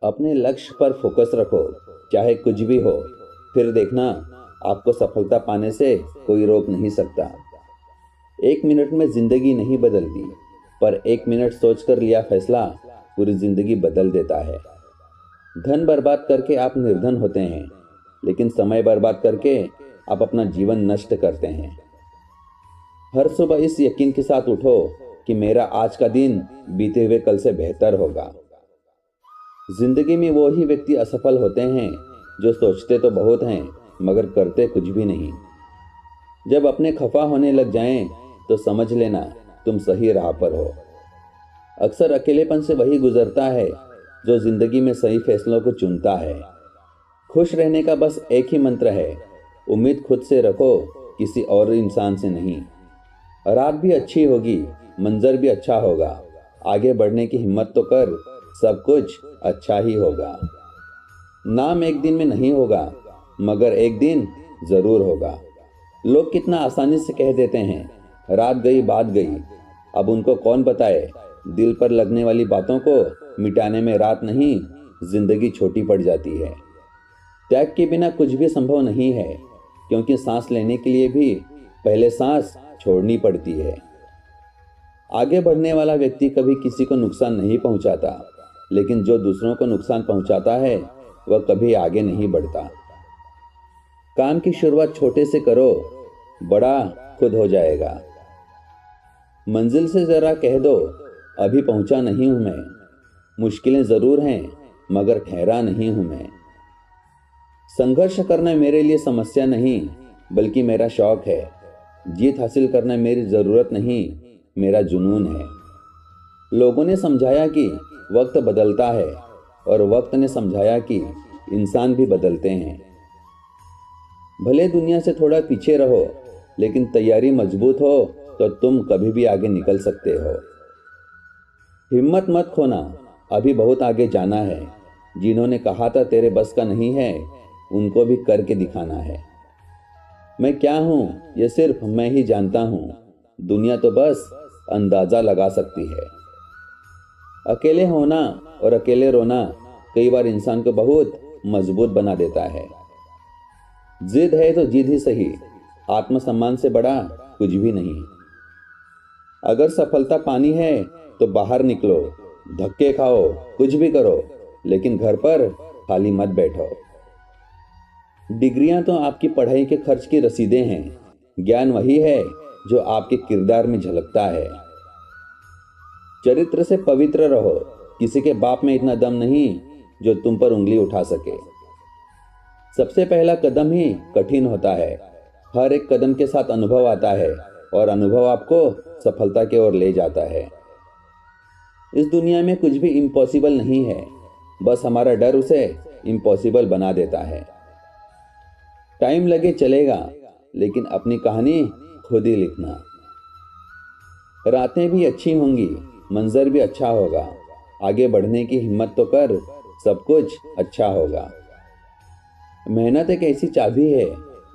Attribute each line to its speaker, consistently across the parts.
Speaker 1: अपने लक्ष्य पर फोकस रखो, चाहे कुछ भी हो। फिर देखना, आपको सफलता पाने से कोई रोक नहीं सकता। 1 मिनट में जिंदगी नहीं बदलती, पर 1 मिनट सोचकर लिया फैसला पूरी जिंदगी बदल देता है। धन बर्बाद करके आप निर्धन होते हैं, लेकिन समय बर्बाद करके आप अपना जीवन नष्ट करते हैं। हर सुबह इस यकीन के साथ उठो कि मेरा आज का दिन बीते हुए कल से बेहतर होगा। जिंदगी में वो ही व्यक्ति असफल होते हैं जो सोचते तो बहुत हैं मगर करते कुछ भी नहीं। जब अपने खफा होने लग जाएं तो समझ लेना तुम सही राह पर हो। अक्सर अकेलेपन से वही गुजरता है जो जिंदगी में सही फैसलों को चुनता है। खुश रहने का बस एक ही मंत्र है, उम्मीद खुद से रखो, किसी और इंसान से नहीं। रात भी अच्छी होगी, मंजर भी अच्छा होगा। आगे बढ़ने की हिम्मत तो कर, सब कुछ अच्छा ही होगा। नाम एक दिन में नहीं होगा, मगर एक दिन जरूर होगा। लोग कितना आसानी से कह देते हैं, रात गई बात गई। अब उनको कौन बताए, दिल पर लगने वाली बातों को मिटाने में रात नहीं, जिंदगी छोटी पड़ जाती है। त्याग के बिना कुछ भी संभव नहीं है, क्योंकि सांस लेने के लिए भी पहले सांस छोड़नी पड़ती है। आगे बढ़ने वाला व्यक्ति कभी किसी को नुकसान नहीं पहुंचाता, लेकिन जो दूसरों को नुकसान पहुंचाता है वह कभी आगे नहीं बढ़ता। काम की शुरुआत छोटे से करो, बड़ा खुद हो जाएगा। मंजिल से जरा कह दो, अभी पहुंचा नहीं हूं मैं। मुश्किलें जरूर हैं, मगर ठहरा नहीं हूं मैं। संघर्ष करना मेरे लिए समस्या नहीं, बल्कि मेरा शौक है। जीत हासिल करना मेरी जरूरत नहीं, मेरा जुनून है। लोगों ने समझाया कि वक्त बदलता है, और वक्त ने समझाया कि इंसान भी बदलते हैं। भले दुनिया से थोड़ा पीछे रहो, लेकिन तैयारी मजबूत हो तो तुम कभी भी आगे निकल सकते हो। हिम्मत मत खोना, अभी बहुत आगे जाना है। जिन्होंने कहा था तेरे बस का नहीं है, उनको भी करके दिखाना है। मैं क्या हूं ये सिर्फ मैं ही जानता हूं, दुनिया तो बस अंदाजा लगा सकती है। अकेले होना और अकेले रोना कई बार इंसान को बहुत मजबूत बना देता है। जिद है तो जिद ही सही, आत्मसम्मान से बड़ा कुछ भी नहीं। अगर सफलता पानी है तो बाहर निकलो, धक्के खाओ, कुछ भी करो, लेकिन घर पर खाली मत बैठो। डिग्रियां तो आपकी पढ़ाई के खर्च की रसीदें हैं, ज्ञान वही है जो आपके किरदार में झलकता है। चरित्र से पवित्र रहो, किसी के बाप में इतना दम नहीं जो तुम पर उंगली उठा सके। सबसे पहला कदम ही कठिन होता है, हर एक कदम के साथ अनुभव आता है, और अनुभव आपको सफलता की ओर ले जाता है। इस दुनिया में कुछ भी इम्पॉसिबल नहीं है, बस हमारा डर उसे इम्पॉसिबल बना देता है। टाइम लगे चलेगा, लेकिन अपनी कहानी खुद ही लिखना। रातें भी अच्छी होंगी, मंजर भी अच्छा होगा। आगे बढ़ने की हिम्मत तो कर, सब कुछ अच्छा होगा। मेहनत एक ऐसी चाबी है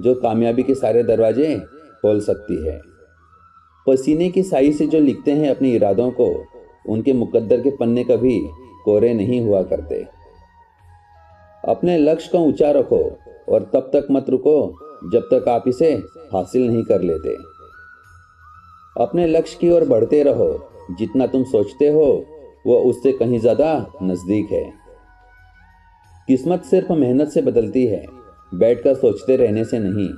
Speaker 1: जो कामयाबी के सारे दरवाजे खोल सकती है। पसीने की स्याही से जो लिखते हैं अपने इरादों को, उनके मुकद्दर के पन्ने कभी कोरे नहीं हुआ करते। अपने लक्ष्य को ऊंचा रखो, और तब तक मत रुको जब तक आप इसे हासिल नहीं कर लेते। अपने लक्ष्य की ओर बढ़ते रहो, जितना तुम सोचते हो वो उससे कहीं ज्यादा नजदीक है। किस्मत सिर्फ मेहनत से बदलती है, बैठकर सोचते रहने से नहीं।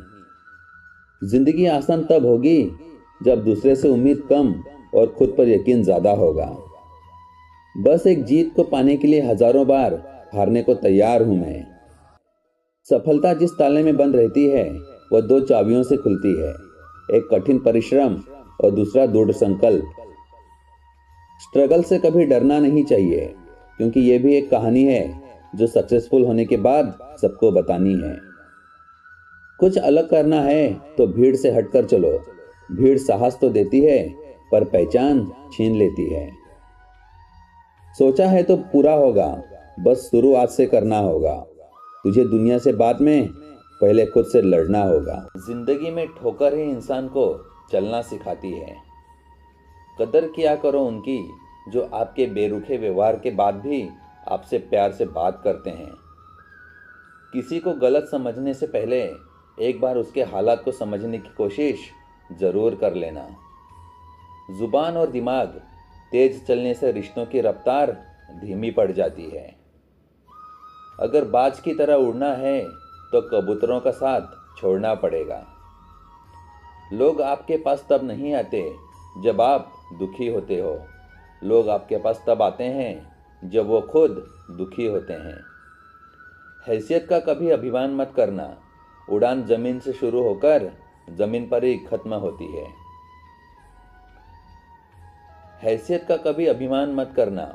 Speaker 1: जिंदगी आसान तब होगी जब दूसरे से उम्मीद कम और खुद पर यकीन ज्यादा होगा। बस एक जीत को पाने के लिए हजारों बार हारने को तैयार हूं मैं। सफलता जिस ताले में बंद रहती है वह 2 चाबियों से खुलती है, एक कठिन परिश्रम और दूसरा दृढ़ संकल्प। स्ट्रगल से कभी डरना नहीं चाहिए, क्योंकि यह भी एक कहानी है जो सक्सेसफुल होने के बाद सबको बतानी है। कुछ अलग करना है तो भीड़ से हटकर चलो। भीड़ साहस तो देती है, पर पहचान छीन लेती है। सोचा है तो पूरा होगा, बस शुरू आज से करना होगा। तुझे दुनिया से बाद में पहले खुद से लड़ना होगा। जिंदगी में ठोकर ही इंसान को चलना सिखाती है। कदर किया करो उनकी जो आपके बेरुखे व्यवहार के बाद भी आपसे प्यार से बात करते हैं। किसी को गलत समझने से पहले एक बार उसके हालात को समझने की कोशिश ज़रूर कर लेना। ज़ुबान और दिमाग तेज चलने से रिश्तों की रफ्तार धीमी पड़ जाती है। अगर बाज की तरह उड़ना है तो कबूतरों का साथ छोड़ना पड़ेगा। लोग आपके पास तब नहीं आते जब आप दुखी होते हो। लोग आपके पास तब आते हैं जब वो खुद दुखी होते हैं। हैसियत का कभी अभिमान मत करना। उड़ान जमीन से शुरू होकर जमीन पर ही खत्म होती है। हैसियत का कभी अभिमान मत करना।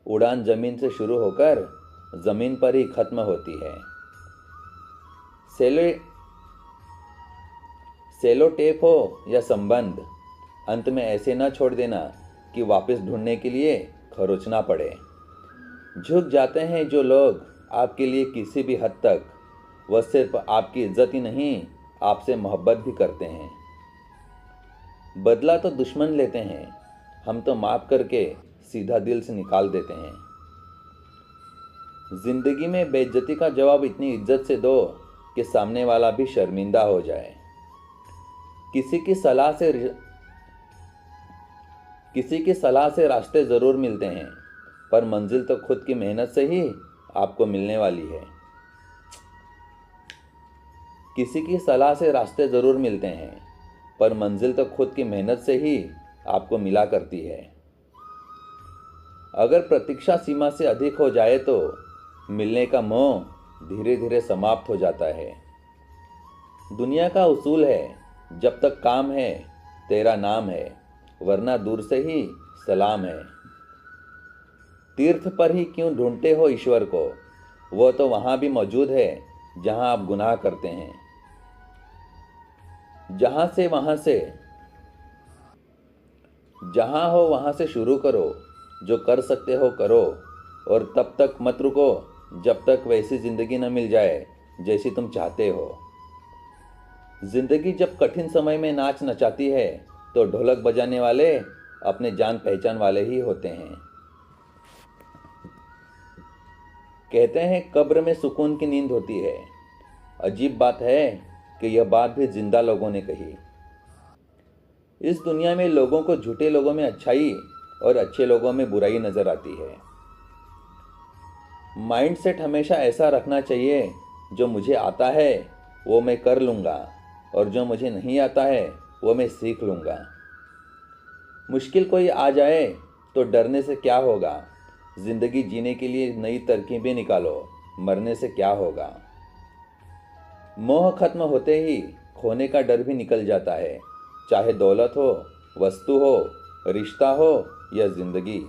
Speaker 1: उड़ान जमीन से शुरू होकर जमीन पर ही खत्म होती है। सेलो टेप हो या संबंध, अंत में ऐसे ना छोड़ देना कि वापस ढूंढने के लिए खरोचना पड़े। झुक जाते हैं जो लोग आपके लिए किसी भी हद तक, वह सिर्फ आपकी इज्जत ही नहीं आपसे मोहब्बत भी करते हैं। बदला तो दुश्मन लेते हैं, हम तो माफ करके सीधा दिल से निकाल देते हैं। जिंदगी में बेइज्जती का जवाब इतनी इज्जत से दो कि सामने वाला भी शर्मिंदा हो जाए। किसी की सलाह से रास्ते ज़रूर मिलते हैं, पर मंजिल तो खुद की मेहनत से ही आपको मिलने वाली है। किसी की सलाह से रास्ते ज़रूर मिलते हैं, पर मंजिल तो खुद की मेहनत से ही आपको मिला करती है। अगर प्रतीक्षा सीमा से अधिक हो जाए तो मिलने का मोह धीरे धीरे समाप्त हो जाता है। दुनिया का उसूल है, जब तक काम है तेरा नाम है, वरना दूर से ही सलाम है। तीर्थ पर ही क्यों ढूंढते हो ईश्वर को, वो तो वहां भी मौजूद है जहां आप गुनाह करते हैं। जहां हो वहां से शुरू करो, जो कर सकते हो करो, और तब तक मत रुको जब तक वैसी जिंदगी न मिल जाए जैसी तुम चाहते हो। जिंदगी जब कठिन समय में नाच नचाती है तो ढोलक बजाने वाले अपने जान पहचान वाले ही होते हैं। कहते हैं कब्र में सुकून की नींद होती है। अजीब बात है कि यह बात भी जिंदा लोगों ने कही। इस दुनिया में लोगों को झूठे लोगों में अच्छाई और अच्छे लोगों में बुराई नजर आती है। माइंडसेट हमेशा ऐसा रखना चाहिए, जो मुझे आता है वो मैं कर लूँगा, और जो मुझे नहीं आता है वो मैं सीख लूँगा। मुश्किल कोई आ जाए तो डरने से क्या होगा, जिंदगी जीने के लिए नई तरकीबें निकालो, मरने से क्या होगा। मोह खत्म होते ही खोने का डर भी निकल जाता है, चाहे दौलत हो, वस्तु हो, रिश्ता हो या जिंदगी।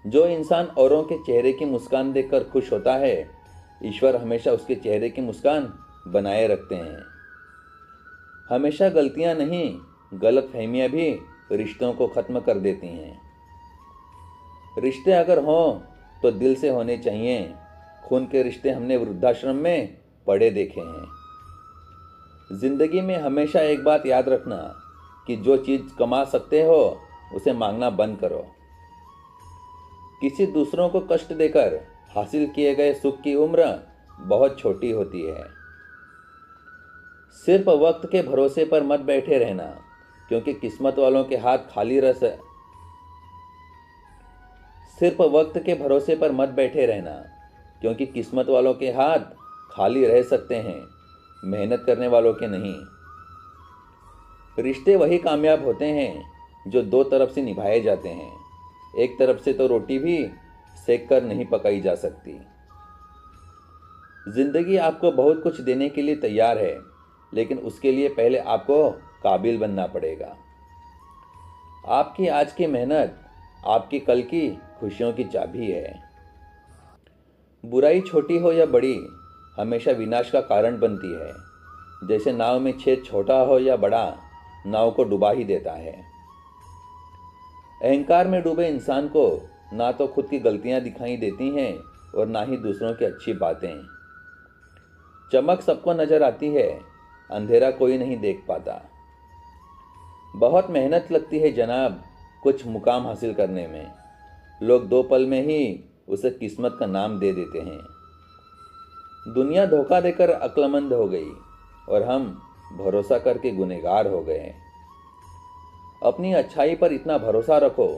Speaker 1: जो इंसान औरों के चेहरे की मुस्कान देखकर खुश होता है, ईश्वर हमेशा उसके चेहरे की मुस्कान बनाए रखते हैं। हमेशा गलतियां नहीं, गलतफहमियां भी रिश्तों को खत्म कर देती हैं। रिश्ते अगर हों तो दिल से होने चाहिए। खून के रिश्ते हमने वृद्धाश्रम में पड़े देखे हैं। जिंदगी में हमेशा एक बात याद रखना कि जो चीज़ कमा सकते हो उसे मांगना बंद करो। किसी दूसरों को कष्ट देकर हासिल किए गए सुख की उम्र बहुत छोटी होती है। सिर्फ वक्त के भरोसे पर मत बैठे रहना, क्योंकि किस्मत वालों के हाथ खाली रह सिर्फ वक्त के भरोसे पर मत बैठे रहना, क्योंकि किस्मत वालों के हाथ खाली रह सकते हैं, मेहनत करने वालों के नहीं। रिश्ते वही कामयाब होते हैं जो दो तरफ से निभाए जाते हैं। एक तरफ से तो रोटी भी सेक कर नहीं पकाई जा सकती। जिंदगी आपको बहुत कुछ देने के लिए तैयार है, लेकिन उसके लिए पहले आपको काबिल बनना पड़ेगा। आपकी आज की मेहनत आपकी कल की खुशियों की चाबी है। बुराई छोटी हो या बड़ी, हमेशा विनाश का कारण बनती है। जैसे नाव में छेद छोटा हो या बड़ा, नाव को डुबा ही देता है। अहंकार में डूबे इंसान को ना तो खुद की गलतियां दिखाई देती हैं और ना ही दूसरों की अच्छी बातें। चमक सबको नजर आती है, अंधेरा कोई नहीं देख पाता। बहुत मेहनत लगती है जनाब कुछ मुकाम हासिल करने में, लोग 2 पल में ही उसे किस्मत का नाम दे देते हैं। दुनिया धोखा देकर अक्लमंद हो गई और हम भरोसा करके गुनहगार हो गए। अपनी अच्छाई पर इतना भरोसा रखो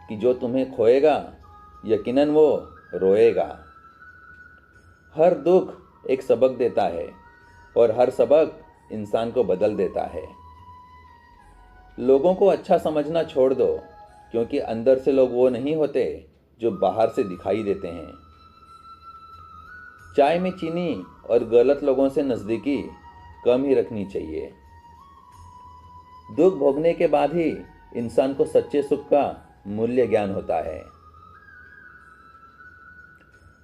Speaker 1: कि जो तुम्हें खोएगा यकीनन वो रोएगा। हर दुख एक सबक देता है और हर सबक इंसान को बदल देता है। लोगों को अच्छा समझना छोड़ दो, क्योंकि अंदर से लोग वो नहीं होते जो बाहर से दिखाई देते हैं। चाय में चीनी और गलत लोगों से नज़दीकी कम ही रखनी चाहिए। दुख भोगने के बाद ही इंसान को सच्चे सुख का मूल्य ज्ञान होता है।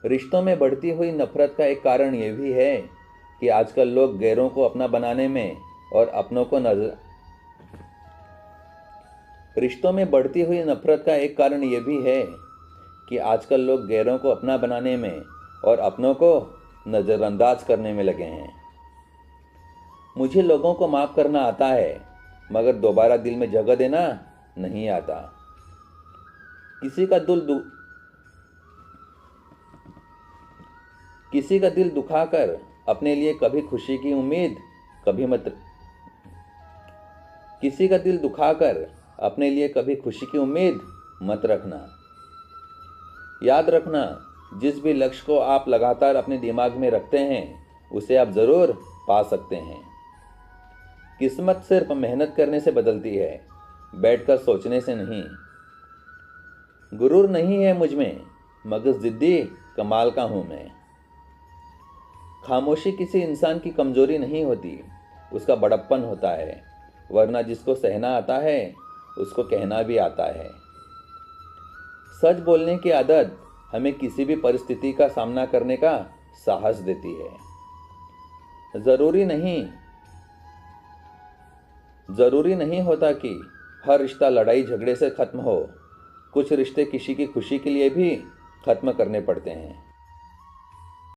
Speaker 1: रिश्तों में बढ़ती हुई नफरत का एक कारण यह भी है कि आजकल लोग गैरों को अपना बनाने में और अपनों को रिश्तों में बढ़ती हुई नफरत का एक कारण यह भी है कि आजकल लोग गैरों को अपना बनाने में और अपनों को नज़रअंदाज करने में लगे हैं। मुझे लोगों को माफ़ करना आता है, मगर दोबारा दिल में जगह देना नहीं आता। किसी का दिल दुखाकर अपने लिए कभी खुशी की उम्मीद मत रखना। याद रखना, जिस भी लक्ष्य को आप लगातार अपने दिमाग में रखते हैं उसे आप ज़रूर पा सकते हैं। किस्मत सिर्फ मेहनत करने से बदलती है, बैठकर सोचने से नहीं। गुरूर नहीं है मुझ में, मगर ज़िद्दी कमाल का हूँ मैं। खामोशी किसी इंसान की कमजोरी नहीं होती, उसका बड़प्पन होता है, वरना जिसको सहना आता है उसको कहना भी आता है। सच बोलने की आदत हमें किसी भी परिस्थिति का सामना करने का साहस देती है। ज़रूरी नहीं होता कि हर रिश्ता लड़ाई झगड़े से ख़त्म हो। कुछ रिश्ते किसी की खुशी के लिए भी ख़त्म करने पड़ते हैं।